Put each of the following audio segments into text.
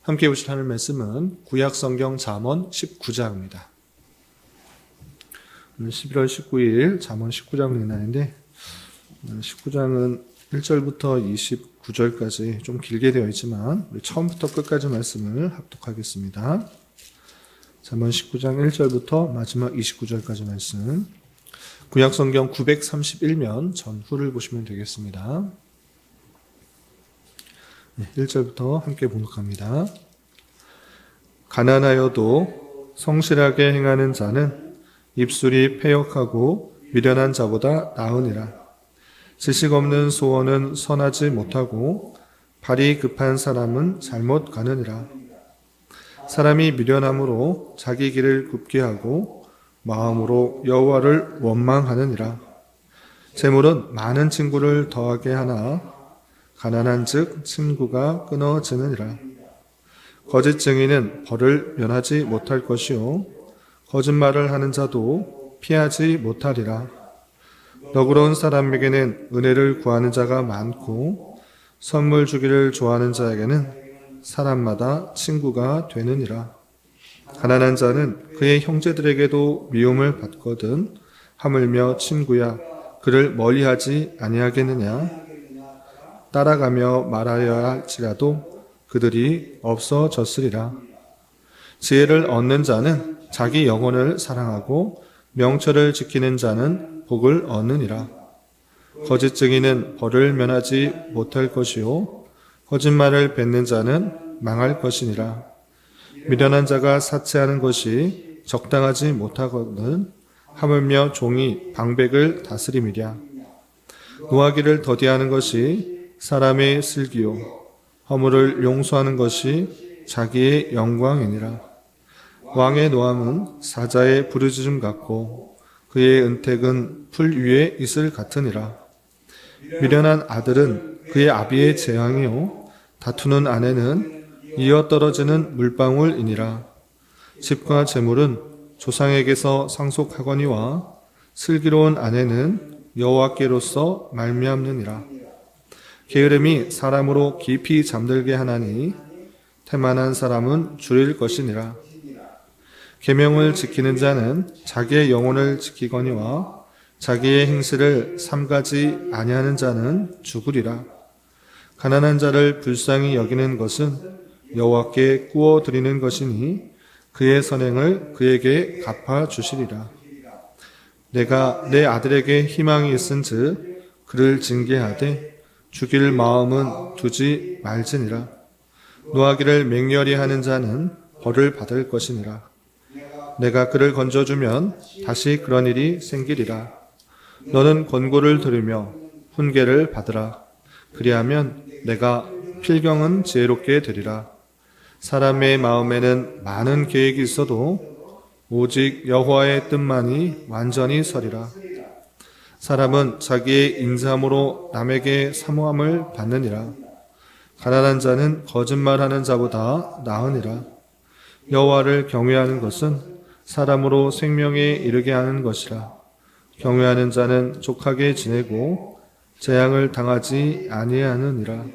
함께 보실 하는 말씀은 구약성경 잠언 19장입니다. 오늘 11월 19일 잠언 19장을 읽는데 19장은 1절부터 29절까지 좀 길게 되어 있지만 우리 처음부터 끝까지 말씀을 합독하겠습니다. 잠언 19장 1절부터 마지막 29절까지 말씀, 구약성경 931면 전후를 보시면 되겠습니다. 1절부터 함께 봉독합니다. 가난하여도 성실하게 행하는 자는 입술이 패역하고 미련한 자보다 나으니라. 지식 없는 소원은 선하지 못하고 발이 급한 사람은 잘못 가느니라. 사람이 미련함으로 자기 길을 굽게 하고 마음으로 여호와를 원망하느니라. 재물은 많은 친구를 더하게 하나 가난한즉 친구가 끊어지느니라. 거짓 증인은 벌을 면하지 못할 것이요 거짓말을 하는 자도 피하지 못하리라. 너그러운 사람에게는 은혜를 구하는 자가 많고 선물 주기를 좋아하는 자에게는 사람마다 친구가 되느니라. 가난한 자는 그의 형제들에게도 미움을 받거든 하물며 친구야 그를 멀리하지 아니하겠느냐. 따라가며 말하여야 할지라도 그들이 없어졌으리라. 지혜를 얻는 자는 자기 영혼을 사랑하고 명철을 지키는 자는 복을 얻느니라. 거짓 증인은 벌을 면하지 못할 것이요 거짓말을 뱉는 자는 망할 것이니라. 미련한 자가 사치하는 것이 적당하지 못하거든 하물며 종이 방백을 다스림이랴. 노하기를 더디하는 것이 사람의 슬기요 허물을 용서하는 것이 자기의 영광이니라. 왕의 노함은 사자의 부르짖음 같고 그의 은택은 풀 위에 이슬 같으니라. 미련한 아들은 그의 아비의 재앙이요 다투는 아내는 이어 떨어지는 물방울이니라. 집과 재물은 조상에게서 상속하거니와 슬기로운 아내는 여호와께로서 말미암느니라. 게으름이 사람으로 깊이 잠들게 하나니 태만한 사람은 줄일 것이니라. 계명을 지키는 자는 자기의 영혼을 지키거니와 자기의 행실을 삼가지 아니하는 자는 죽으리라. 가난한 자를 불쌍히 여기는 것은 여호와께 구워 드리는 것이니 그의 선행을 그에게 갚아 주시리라. 내가 내 아들에게 희망이 있은즉 그를 징계하되 죽일 마음은 두지 말지니라. 노하기를 맹렬히 하는 자는 벌을 받을 것이니라. 내가 그를 건져주면 다시 그런 일이 생기리라. 너는 권고를 들으며 훈계를 받으라. 그리하면 내가 필경은 지혜롭게 되리라. 사람의 마음에는 많은 계획이 있어도 오직 여호와의 뜻만이 완전히 서리라. 사람은 자기의 인자함으로 남에게 사모함을 받느니라. 가난한 자는 거짓말하는 자보다 나으니라. 여호와를 경외하는 것은 사람으로 생명에 이르게 하는 것이라. 경외하는 자는 족하게 지내고 재앙을 당하지 아니하느니라.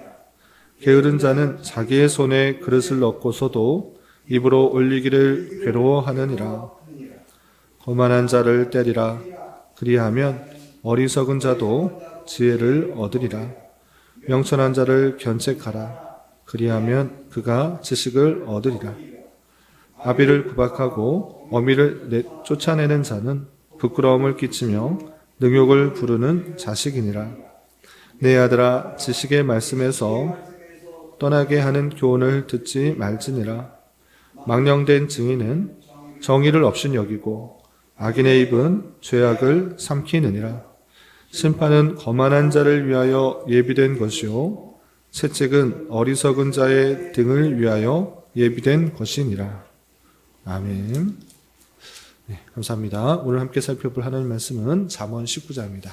게으른 자는 자기의 손에 그릇을 넣고서도 입으로 올리기를 괴로워하느니라. 거만한 자를 때리라. 그리하면 어리석은 자도 지혜를 얻으리라. 명철한 자를 견책하라. 그리하면 그가 지식을 얻으리라. 아비를 구박하고 어미를 쫓아내는 자는 부끄러움을 끼치며 능욕을 부르는 자식이니라. 내 아들아 지식의 말씀에서 떠나게 하는 교훈을 듣지 말지니라. 망령된 증인은 정의를 업신여기고 악인의 입은 죄악을 삼키느니라. 심판은 거만한 자를 위하여 예비된 것이요 채찍은 어리석은 자의 등을 위하여 예비된 것이니라. 아멘. 네, 감사합니다. 오늘 함께 살펴볼 하나님 말씀은 잠언 19장입니다.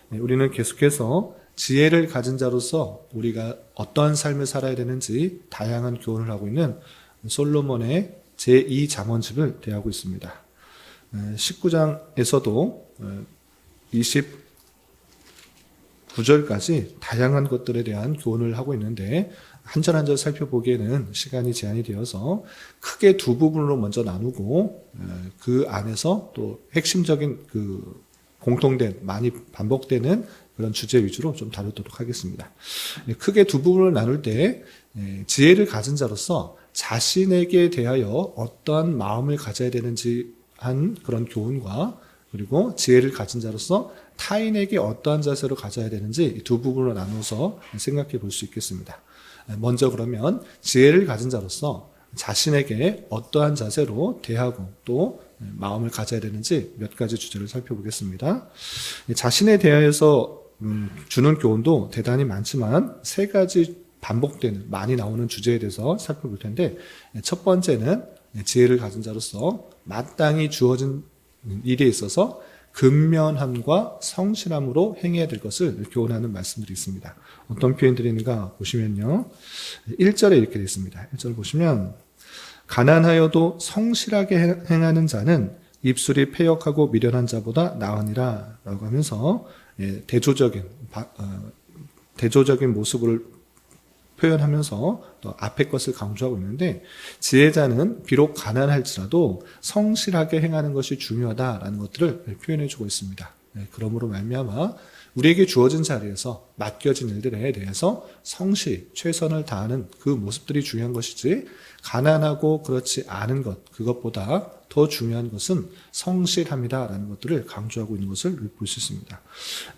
네, 우리는 계속해서 지혜를 가진 자로서 우리가 어떠한 삶을 살아야 되는지 다양한 교훈을 하고 있는 솔로몬의 제2잠언집을 대하고 있습니다. 19장에서도 9절까지 다양한 것들에 대한 교훈을 하고 있는데 한 절 한 절 살펴보기에는 시간이 제한이 되어서 크게 두 부분으로 먼저 나누고 그 안에서 또 핵심적인 그 공통된 많이 반복되는 그런 주제 위주로 좀 다루도록 하겠습니다. 크게 두 부분을 나눌 때 지혜를 가진 자로서 자신에게 대하여 어떠한 마음을 가져야 되는지 한 그런 교훈과 그리고 지혜를 가진 자로서 타인에게 어떠한 자세로 가져야 되는지 두 부분으로 나눠서 생각해 볼 수 있겠습니다. 먼저 그러면 지혜를 가진 자로서 자신에게 어떠한 자세로 대하고 또 마음을 가져야 되는지 몇 가지 주제를 살펴보겠습니다. 자신에 대하여서 주는 교훈도 대단히 많지만 세 가지 반복되는 많이 나오는 주제에 대해서 살펴볼 텐데 첫 번째는 지혜를 가진 자로서 마땅히 주어진 일에 있어서 근면함과 성실함으로 행해야 될 것을 교훈하는 말씀들이 있습니다. 어떤 표현들이 있는가 보시면요. 1절에 이렇게 되어 있습니다. 1절 보시면 가난하여도 성실하게 행하는 자는 입술이 패역하고 미련한 자보다 나으니라 라고 하면서 대조적인 모습을 표현하면서 또 앞의 것을 강조하고 있는데 지혜자는 비록 가난할지라도 성실하게 행하는 것이 중요하다라는 것들을 표현해주고 있습니다. 그러므로 말미암아 우리에게 주어진 자리에서 맡겨진 일들에 대해서 성실히 최선을 다하는 그 모습들이 중요한 것이지 가난하고 그렇지 않은 것 그것보다 더 중요한 것은 성실함이다라는 것들을 강조하고 있는 것을 볼 수 있습니다.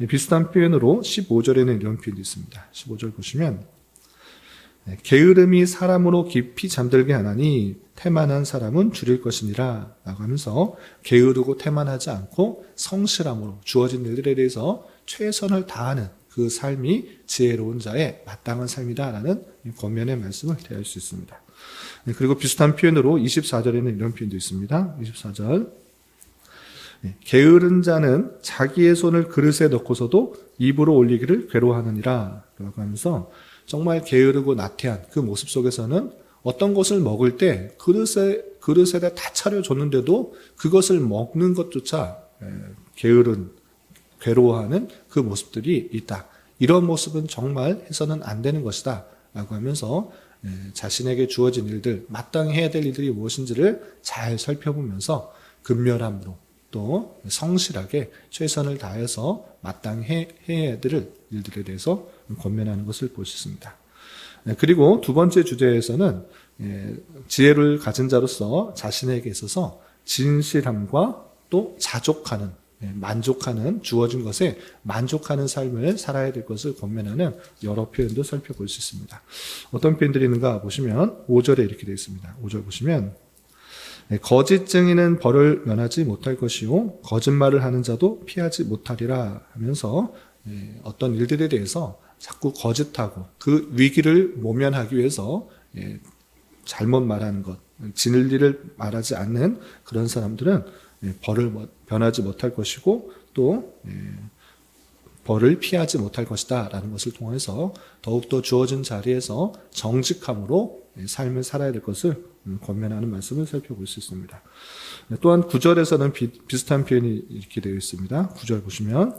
비슷한 표현으로 15절에는 이런 표현이 있습니다. 15절 보시면 게으름이 사람으로 깊이 잠들게 하나니 태만한 사람은 줄일 것이니라 라고 하면서 게으르고 태만하지 않고 성실함으로 주어진 일들에 대해서 최선을 다하는 그 삶이 지혜로운 자의 마땅한 삶이다라는 권면의 말씀을 대할 수 있습니다. 그리고 비슷한 표현으로 24절에는 이런 표현도 있습니다. 24절 게으른 자는 자기의 손을 그릇에 넣고서도 입으로 올리기를 괴로워하느니라 라고 하면서 정말 게으르고 나태한 그 모습 속에서는 어떤 것을 먹을 때 그릇에다 다 차려줬는데도 그것을 먹는 것조차 괴로워하는 그 모습들이 있다. 이런 모습은 정말 해서는 안 되는 것이다. 라고 하면서 자신에게 주어진 일들, 마땅히 해야 될 일들이 무엇인지를 잘 살펴보면서 근면함으로 또 성실하게 최선을 다해서 마땅히 해야 될 일들에 대해서 권면하는 것을 볼 수 있습니다. 그리고 두 번째 주제에서는 지혜를 가진 자로서 자신에게 있어서 진실함과 또 자족하는 만족하는 주어진 것에 만족하는 삶을 살아야 될 것을 권면하는 여러 표현도 살펴볼 수 있습니다. 어떤 표현들이 있는가 보시면 5절에 이렇게 되어 있습니다. 5절 보시면 거짓 증인은 벌을 면하지 못할 것이요 거짓말을 하는 자도 피하지 못하리라 하면서 어떤 일들에 대해서 자꾸 거짓하고 그 위기를 모면하기 위해서 잘못 말하는 것, 진리를 말하지 않는 그런 사람들은 벌을 변하지 못할 것이고 또 벌을 피하지 못할 것이다 라는 것을 통해서 더욱더 주어진 자리에서 정직함으로 삶을 살아야 될 것을 권면하는 말씀을 살펴볼 수 있습니다. 또한 9절에서는 비슷한 표현이 이렇게 되어 있습니다. 9절 보시면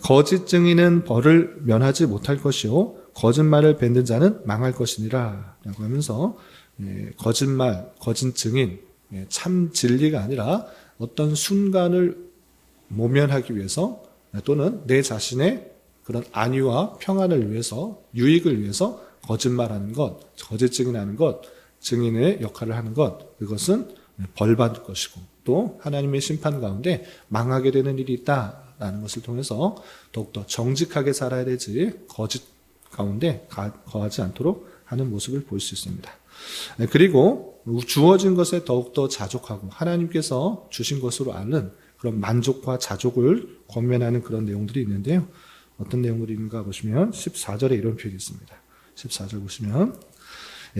거짓 증인은 벌을 면하지 못할 것이요 거짓말을 뱉는 자는 망할 것이니라 라고 하면서 거짓말, 거짓 증인, 참 진리가 아니라 어떤 순간을 모면하기 위해서 또는 내 자신의 그런 안위와 평안을 위해서 유익을 위해서 거짓말하는 것, 거짓 증인하는 것, 증인의 역할을 하는 것 그것은 벌받을 것이고 또 하나님의 심판 가운데 망하게 되는 일이 있다라는 것을 통해서 더욱더 정직하게 살아야 되지 거짓 가운데 거하지 않도록 하는 모습을 볼 수 있습니다. 그리고 주어진 것에 더욱더 자족하고 하나님께서 주신 것으로 아는 그런 만족과 자족을 권면하는 그런 내용들이 있는데요. 어떤 내용들이 있는가 보시면 14절에 이런 표현이 있습니다. 14절 보시면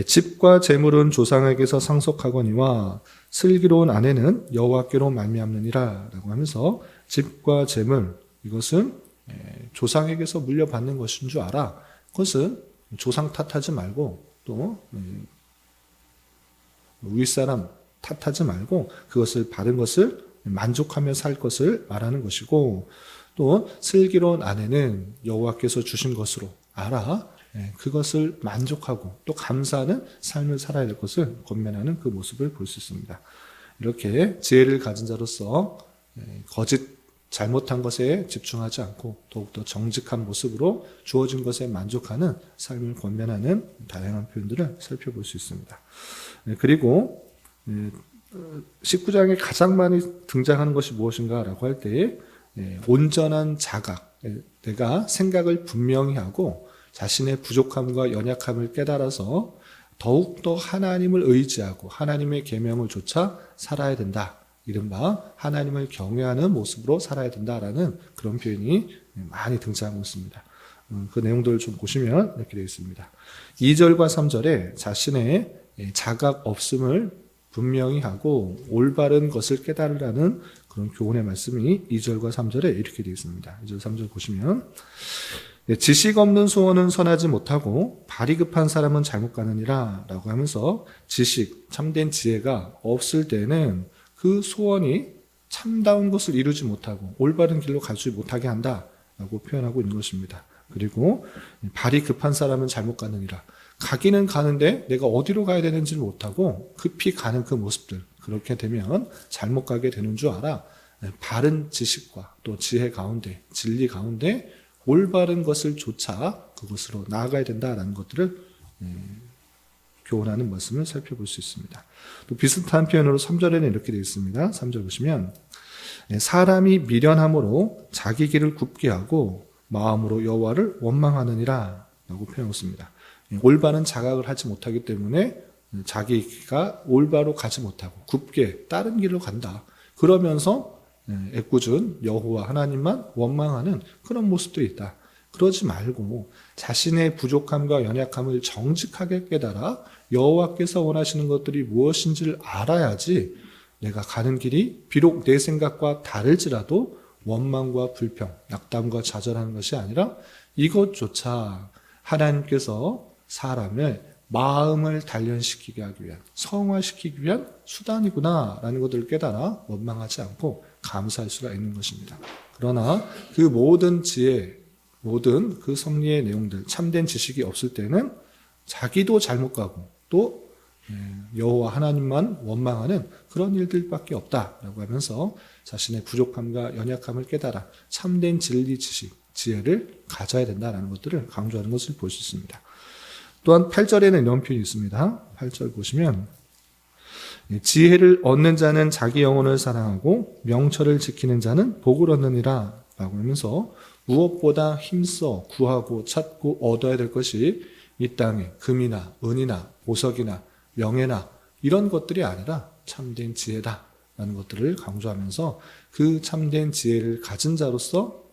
집과 재물은 조상에게서 상속하거니와 슬기로운 아내는 여호와께로 말미암느니라 라고 하면서 집과 재물 이것은 조상에게서 물려받는 것인 줄 알아. 그것은 조상 탓하지 말고 또 윗사람 탓하지 말고 그것을 받은 것을 만족하며 살 것을 말하는 것이고 또 슬기로운 아내는 여호와께서 주신 것으로 알아 그것을 만족하고 또 감사하는 삶을 살아야 될 것을 권면하는 그 모습을 볼 수 있습니다. 이렇게 지혜를 가진 자로서 거짓 잘못한 것에 집중하지 않고 더욱더 정직한 모습으로 주어진 것에 만족하는 삶을 권면하는 다양한 표현들을 살펴볼 수 있습니다. 그리고 19장에 가장 많이 등장하는 것이 무엇인가라고 할 때 온전한 자각, 내가 생각을 분명히 하고 자신의 부족함과 연약함을 깨달아서 더욱더 하나님을 의지하고 하나님의 계명을 좇아 살아야 된다. 이른바 하나님을 경외하는 모습으로 살아야 된다라는 그런 표현이 많이 등장하고 있습니다. 그 내용들을 좀 보시면 이렇게 되어 있습니다. 2절과 3절에 자신의 자각 없음을 분명히 하고 올바른 것을 깨달으라는 그런 교훈의 말씀이 2절과 3절에 이렇게 되어 있습니다. 2절, 3절 보시면 지식 없는 소원은 선하지 못하고 발이 급한 사람은 잘못 가느니라 라고 하면서 지식, 참된 지혜가 없을 때는 그 소원이 참다운 것을 이루지 못하고 올바른 길로 가지 못하게 한다라고 표현하고 있는 것입니다. 그리고 발이 급한 사람은 잘못 가느니라. 가기는 가는데 내가 어디로 가야 되는지를 못하고 급히 가는 그 모습들. 그렇게 되면 잘못 가게 되는 줄 알아. 바른 지식과 또 지혜 가운데, 진리 가운데 올바른 것을 좇아 그것으로 나아가야 된다라는 것들을 교훈하는 말씀을 살펴볼 수 있습니다. 또 비슷한 표현으로 3절에는 이렇게 되어 있습니다. 3절 보시면 사람이 미련함으로 자기 길을 굽게 하고 마음으로 여호와를 원망하느니라 라고 표현했습니다. 올바른 자각을 하지 못하기 때문에 자기가 올바로 가지 못하고 굽게 다른 길로 간다. 그러면서 애꿎은 여호와 하나님만 원망하는 그런 모습들이 있다. 그러지 말고 자신의 부족함과 연약함을 정직하게 깨달아 여호와께서 원하시는 것들이 무엇인지를 알아야지 내가 가는 길이 비록 내 생각과 다를지라도 원망과 불평, 낙담과 좌절하는 것이 아니라 이것조차 하나님께서 사람을 마음을 단련시키게 하기 위한, 성화시키기 위한 수단이구나라는 것들을 깨달아 원망하지 않고 감사할 수가 있는 것입니다. 그러나 그 모든 지혜, 모든 그 섭리의 내용들, 참된 지식이 없을 때는 자기도 잘못 가고 또 여호와 하나님만 원망하는 그런 일들밖에 없다라고 하면서 자신의 부족함과 연약함을 깨달아 참된 진리, 지식, 지혜를 가져야 된다라는 것들을 강조하는 것을 볼 수 있습니다. 또한 8절에는 이런 표현이 있습니다. 8절 보시면 지혜를 얻는 자는 자기 영혼을 사랑하고 명철을 지키는 자는 복을 얻느니라 라고 하면서 무엇보다 힘써 구하고 찾고 얻어야 될 것이 이 땅에 금이나 은이나 보석이나 명예나 이런 것들이 아니라 참된 지혜다라는 것들을 강조하면서 그 참된 지혜를 가진 자로서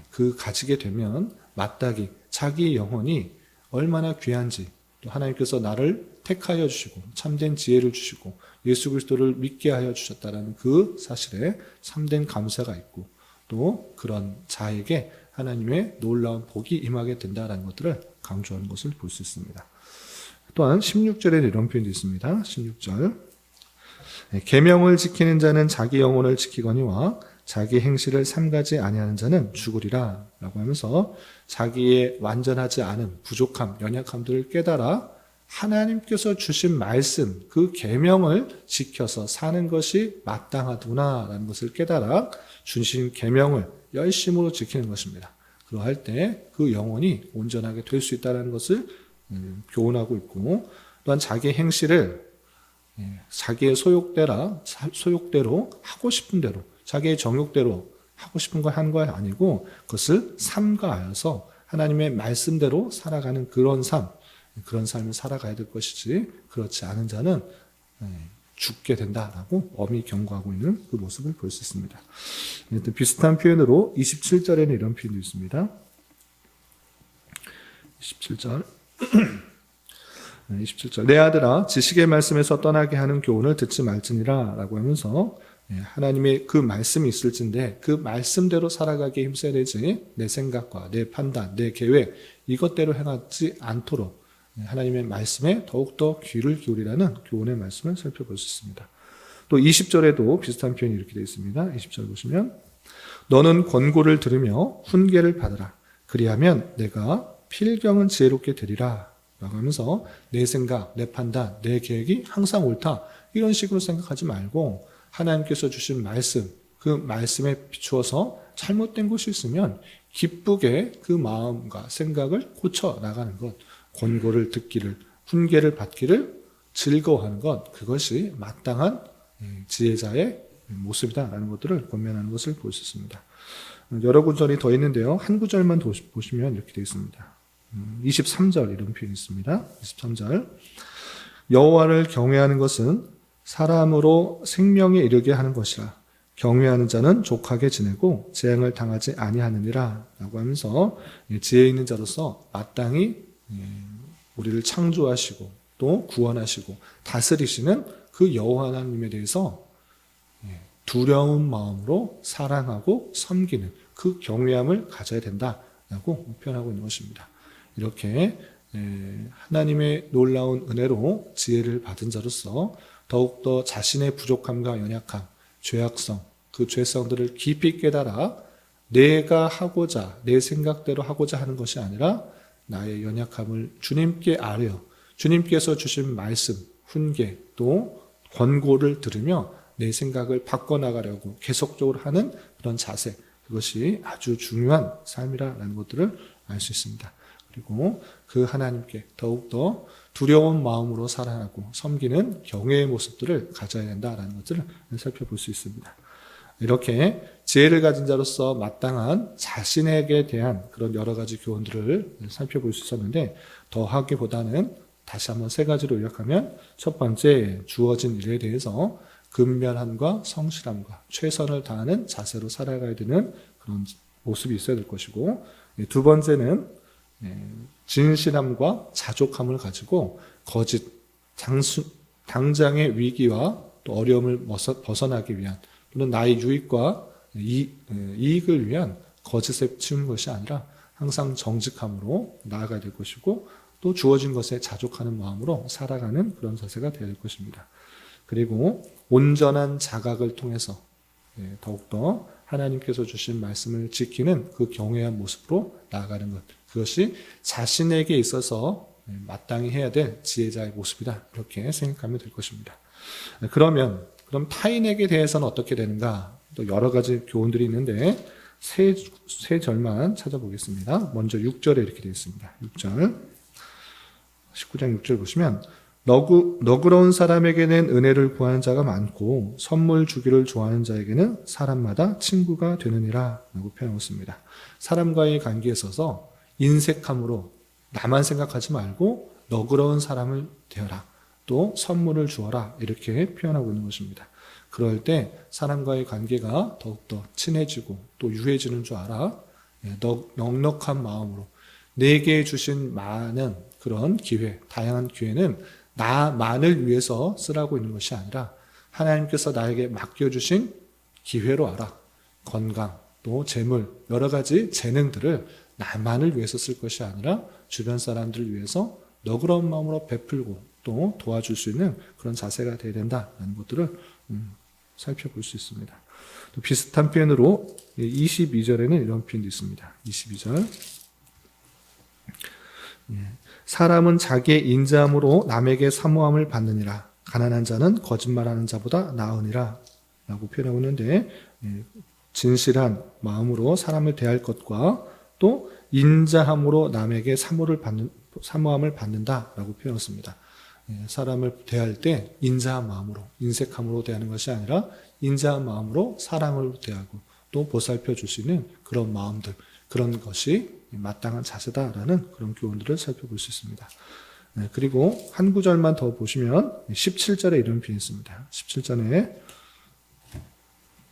그 가지게 되면 마땅히 자기 영혼이 얼마나 귀한지 또 하나님께서 나를 택하여 주시고 참된 지혜를 주시고 예수 그리스도를 믿게 하여 주셨다라는 그 사실에 참된 감사가 있고 또 그런 자에게 하나님의 놀라운 복이 임하게 된다라는 것들을 강조하는 것을 볼 수 있습니다. 또한 16절에 이런 표현도 있습니다. 16절 계명을 지키는 자는 자기 영혼을 지키거니와 자기 행실을 삼가지 아니하는 자는 죽으리라 라고 하면서 자기의 완전하지 않은 부족함, 연약함들을 깨달아 하나님께서 주신 말씀, 그 계명을 지켜서 사는 것이 마땅하구나라는 것을 깨달아 주신 계명을 열심으로 지키는 것입니다. 그러할 때 그 영혼이 온전하게 될 수 있다는 것을 교훈하고 있고 또한 자기의 행실을 자기의 소욕대로 하고 싶은 대로 자기의 정욕대로 하고 싶은 걸 한 거 아니고 그것을 삼가하여서 하나님의 말씀대로 살아가는 그런 삶을 살아가야 될 것이지 그렇지 않은 자는 죽게 된다라고 엄히 경고하고 있는 그 모습을 볼 수 있습니다. 비슷한 표현으로 27절에는 이런 표현도 있습니다. 27절 27절 내 아들아 지식의 말씀에서 떠나게 하는 교훈을 듣지 말지니라 라고 하면서 하나님의 그 말씀이 있을진데 그 말씀대로 살아가기에 힘써야 되지 내 생각과 내 판단, 내 계획 이것대로 행하지 않도록 하나님의 말씀에 더욱더 귀를 기울이라는 교훈의 말씀을 살펴볼 수 있습니다. 또 20절에도 비슷한 표현이 이렇게 되어 있습니다. 20절 보시면 너는 권고를 들으며 훈계를 받으라. 그리하면 내가 필경은 지혜롭게 되리라. 라고 하면서 내 생각, 내 판단, 내 계획이 항상 옳다. 이런 식으로 생각하지 말고 하나님께서 주신 말씀, 그 말씀에 비추어서 잘못된 것이 있으면 기쁘게 그 마음과 생각을 고쳐 나가는 것, 권고를 듣기를, 훈계를 받기를 즐거워하는 것, 그것이 마땅한 지혜자의 모습이다라는 것들을 권면하는 것을 볼 수 있습니다. 여러 구절이 더 있는데요. 한 구절만 보시면 이렇게 되어 있습니다. 23절 이런 표현이 있습니다. 23절 여호와를 경외하는 것은 사람으로 생명에 이르게 하는 것이라. 경외하는 자는 족하게 지내고 재앙을 당하지 아니하느니라 라고 하면서 지혜 있는 자로서 마땅히 우리를 창조하시고 또 구원하시고 다스리시는 그 여호와 하나님에 대해서 두려운 마음으로 사랑하고 섬기는 그 경외함을 가져야 된다라고 표현하고 있는 것입니다. 이렇게 하나님의 놀라운 은혜로 지혜를 받은 자로서 더욱더 자신의 부족함과 연약함, 죄악성, 그 죄성들을 깊이 깨달아 내가 하고자, 내 생각대로 하고자 하는 것이 아니라 나의 연약함을 주님께 아뢰어 주님께서 주신 말씀, 훈계, 또 권고를 들으며 내 생각을 바꿔나가려고 계속적으로 하는 그런 자세, 그것이 아주 중요한 삶이라는 것들을 알 수 있습니다. 그리고 그 하나님께 더욱더 두려운 마음으로 사랑하고 섬기는 경외의 모습들을 가져야 된다는 것들을 살펴볼 수 있습니다. 이렇게 지혜를 가진 자로서 마땅한 자신에게 대한 그런 여러 가지 교훈들을 살펴볼 수 있었는데 더 하기보다는 다시 한번 세 가지로 요약하면 첫 번째 주어진 일에 대해서 근면함과 성실함과 최선을 다하는 자세로 살아가야 되는 그런 모습이 있어야 될 것이고 두 번째는 진실함과 자족함을 가지고 거짓, 당장의 위기와 또 어려움을 벗어나기 위한 또는 나의 유익과 이익을 위한 거짓에 치우는 것이 아니라 항상 정직함으로 나아가야 될 것이고 또 주어진 것에 자족하는 마음으로 살아가는 그런 자세가 되어야 될 것입니다. 그리고 온전한 자각을 통해서 더욱더 하나님께서 주신 말씀을 지키는 그 경외한 모습으로 나아가는 것, 그것이 자신에게 있어서 마땅히 해야 될 지혜자의 모습이다, 이렇게 생각하면 될 것입니다. 그럼 타인에게 대해서는 어떻게 되는가? 또 여러 가지 교훈들이 있는데 세 절만 찾아보겠습니다. 먼저 6절에 이렇게 되어 있습니다. 6절 19장 6절 보시면 너그러운 사람에게는 은혜를 구하는 자가 많고 선물 주기를 좋아하는 자에게는 사람마다 친구가 되느니라 라고 표현하고 있습니다. 사람과의 관계에 있어서 인색함으로 나만 생각하지 말고 너그러운 사람을 되어라, 또 선물을 주어라, 이렇게 표현하고 있는 것입니다. 그럴 때 사람과의 관계가 더욱더 친해지고 또 유해지는 줄 알아. 넉넉한 마음으로 내게 주신 많은 그런 기회, 다양한 기회는 나만을 위해서 쓰라고 있는 것이 아니라 하나님께서 나에게 맡겨주신 기회로 알아. 건강, 또 재물, 여러 가지 재능들을 나만을 위해서 쓸 것이 아니라 주변 사람들을 위해서 너그러운 마음으로 베풀고 또 도와줄 수 있는 그런 자세가 되어야 된다는 것들을 살펴볼 수 있습니다. 또 비슷한 표현으로 22절에는 이런 표현도 있습니다. 22절 사람은 자기의 인자함으로 남에게 사모함을 받느니라. 가난한 자는 거짓말하는 자보다 나으니라 라고 표현하고 있는데 진실한 마음으로 사람을 대할 것과 또 인자함으로 남에게 사모함을 받는다라고 표현했습니다. 사람을 대할 때 인자한 마음으로, 인색함으로 대하는 것이 아니라 인자한 마음으로 사랑으로 대하고 또 보살펴 줄 수 있는 그런 마음들, 그런 것이 마땅한 자세다라는 그런 교훈들을 살펴볼 수 있습니다. 그리고 한 구절만 더 보시면 17절에 이런 표현이 있습니다. 17절에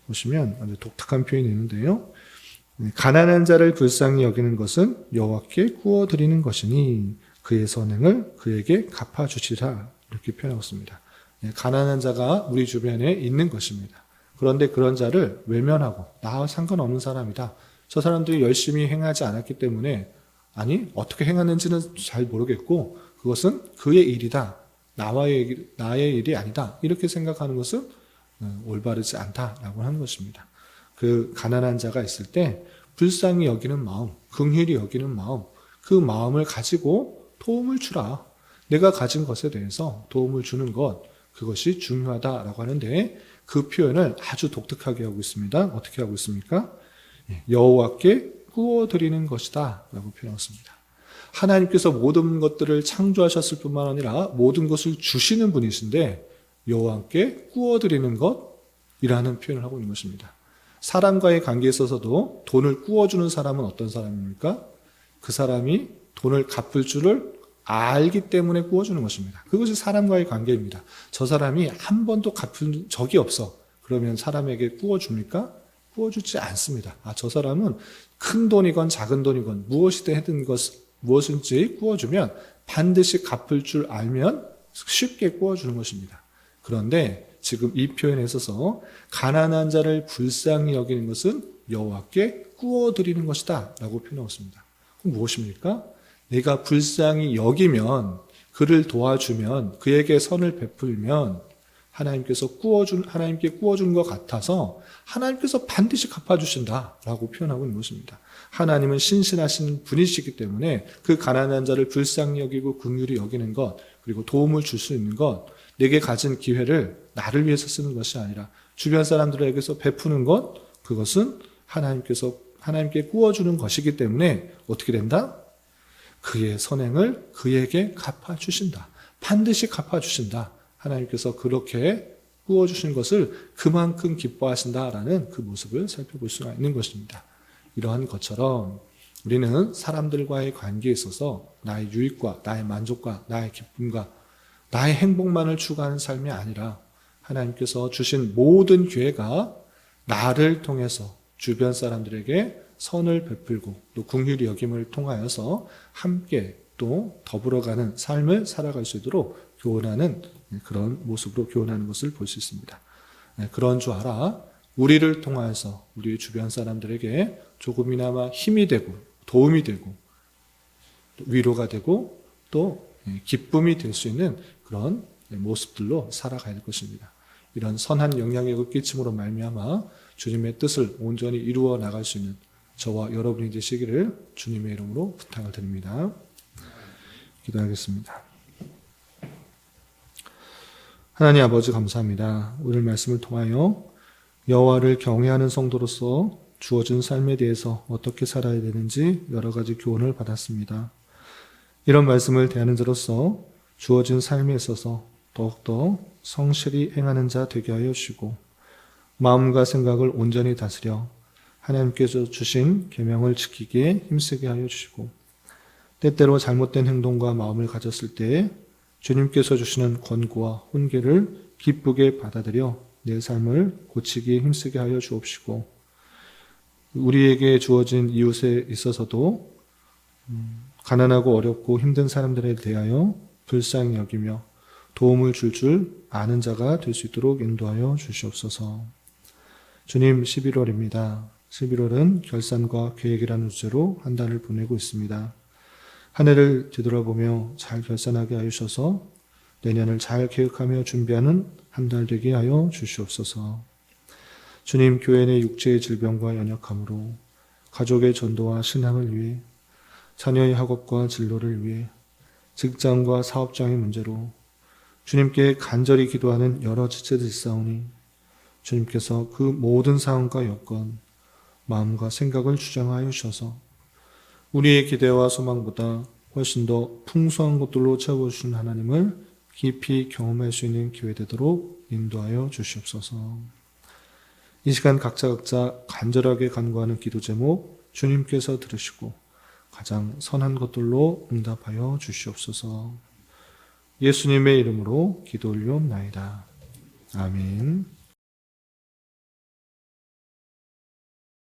보시면 아주 독특한 표현이 있는데요. 가난한 자를 불쌍히 여기는 것은 여호와께 구워드리는 것이니 그의 선행을 그에게 갚아주시라, 이렇게 표현하고 있습니다. 가난한 자가 우리 주변에 있는 것입니다. 그런데 그런 자를 외면하고 나와 상관없는 사람이다, 저 사람들이 열심히 행하지 않았기 때문에, 아니 어떻게 행하는지는 잘 모르겠고 그것은 그의 일이다, 나의 일이 아니다, 이렇게 생각하는 것은 올바르지 않다라고 하는 것입니다. 그 가난한 자가 있을 때 불쌍히 여기는 마음, 긍휼히 여기는 마음, 그 마음을 가지고 도움을 주라. 내가 가진 것에 대해서 도움을 주는 것, 그것이 중요하다라고 하는데 그 표현을 아주 독특하게 하고 있습니다. 어떻게 하고 있습니까? 여호와께 구워드리는 것이다 라고 표현했습니다. 하나님께서 모든 것들을 창조하셨을 뿐만 아니라 모든 것을 주시는 분이신데 여호와께 구워드리는 것이라는 표현을 하고 있는 것입니다. 사람과의 관계에 있어서도 돈을 구워주는 사람은 어떤 사람입니까? 그 사람이 돈을 갚을 줄을 알기 때문에 구워주는 것입니다. 그것이 사람과의 관계입니다. 저 사람이 한 번도 갚은 적이 없어. 그러면 사람에게 구워줍니까? 구워주지 않습니다. 저 사람은 큰 돈이건 작은 돈이건 무엇인지 구워주면 반드시 갚을 줄 알면 쉽게 구워주는 것입니다. 그런데 지금 이 표현에 있어서 가난한 자를 불쌍히 여기는 것은 여호와께 구워드리는 것이다 라고 표현했습니다. 그럼 무엇입니까? 내가 불쌍히 여기면, 그를 도와주면, 그에게 선을 베풀면 하나님께 구워준 것 같아서 하나님께서 반드시 갚아주신다라고 표현하고 있는 것입니다. 하나님은 신실하신 분이시기 때문에 그 가난한 자를 불쌍히 여기고 긍휼히 여기는 것, 그리고 도움을 줄 수 있는 것, 내게 가진 기회를 나를 위해서 쓰는 것이 아니라 주변 사람들에게서 베푸는 것, 그것은 하나님께 구워주는 것이기 때문에 어떻게 된다? 그의 선행을 그에게 갚아주신다. 반드시 갚아주신다. 하나님께서 그렇게 구워주신 것을 그만큼 기뻐하신다라는 그 모습을 살펴볼 수가 있는 것입니다. 이러한 것처럼 우리는 사람들과의 관계에 있어서 나의 유익과 나의 만족과 나의 기쁨과 나의 행복만을 추구하는 삶이 아니라 하나님께서 주신 모든 기회가 나를 통해서 주변 사람들에게 선을 베풀고 또 긍휼히 여김을 통하여서 함께 또 더불어가는 삶을 살아갈 수 있도록 교훈하는 그런 모습으로 교훈하는 것을 볼 수 있습니다. 그런 줄 알아 우리를 통하여서 우리 주변 사람들에게 조금이나마 힘이 되고 도움이 되고 위로가 되고 또 기쁨이 될 수 있는 그런 모습들로 살아가야 할 것입니다. 이런 선한 영향력을 끼침으로 말미암아 주님의 뜻을 온전히 이루어 나갈 수 있는 저와 여러분이 되시기를 주님의 이름으로 부탁을 드립니다. 기도하겠습니다. 하나님 아버지 감사합니다. 오늘 말씀을 통하여 여호와를 경외하는 성도로서 주어진 삶에 대해서 어떻게 살아야 되는지 여러 가지 교훈을 받았습니다. 이런 말씀을 대하는 자로서 주어진 삶에 있어서 더욱더 성실히 행하는 자 되게 하여 주시고 마음과 생각을 온전히 다스려 하나님께서 주신 계명을 지키기에 힘쓰게 하여 주시고 때때로 잘못된 행동과 마음을 가졌을 때 주님께서 주시는 권고와 훈계를 기쁘게 받아들여 내 삶을 고치기에 힘쓰게 하여 주옵시고 우리에게 주어진 이웃에 있어서도 가난하고 어렵고 힘든 사람들에 대하여 불쌍히 여기며 도움을 줄 아는 자가 될 수 있도록 인도하여 주시옵소서. 주님 11월입니다. 11월은 결산과 계획이라는 주제로 한 달을 보내고 있습니다. 한 해를 되돌아보며 잘 결산하게 하여 주셔서 내년을 잘 계획하며 준비하는 한 달 되게 하여 주시옵소서. 주님, 교회 내 육체의 질병과 연약함으로 가족의 전도와 신앙을 위해 자녀의 학업과 진로를 위해 직장과 사업장의 문제로 주님께 간절히 기도하는 여러 지체들이 있사오니 주님께서 그 모든 상황과 여건, 마음과 생각을 주장하여 주셔서 우리의 기대와 소망보다 훨씬 더 풍성한 것들로 채워주신 하나님을 깊이 경험할 수 있는 기회 되도록 인도하여 주시옵소서. 이 시간 각자 간절하게 간구하는 기도 제목 주님께서 들으시고 가장 선한 것들로 응답하여 주시옵소서. 예수님의 이름으로 기도 올리옵나이다. 아멘.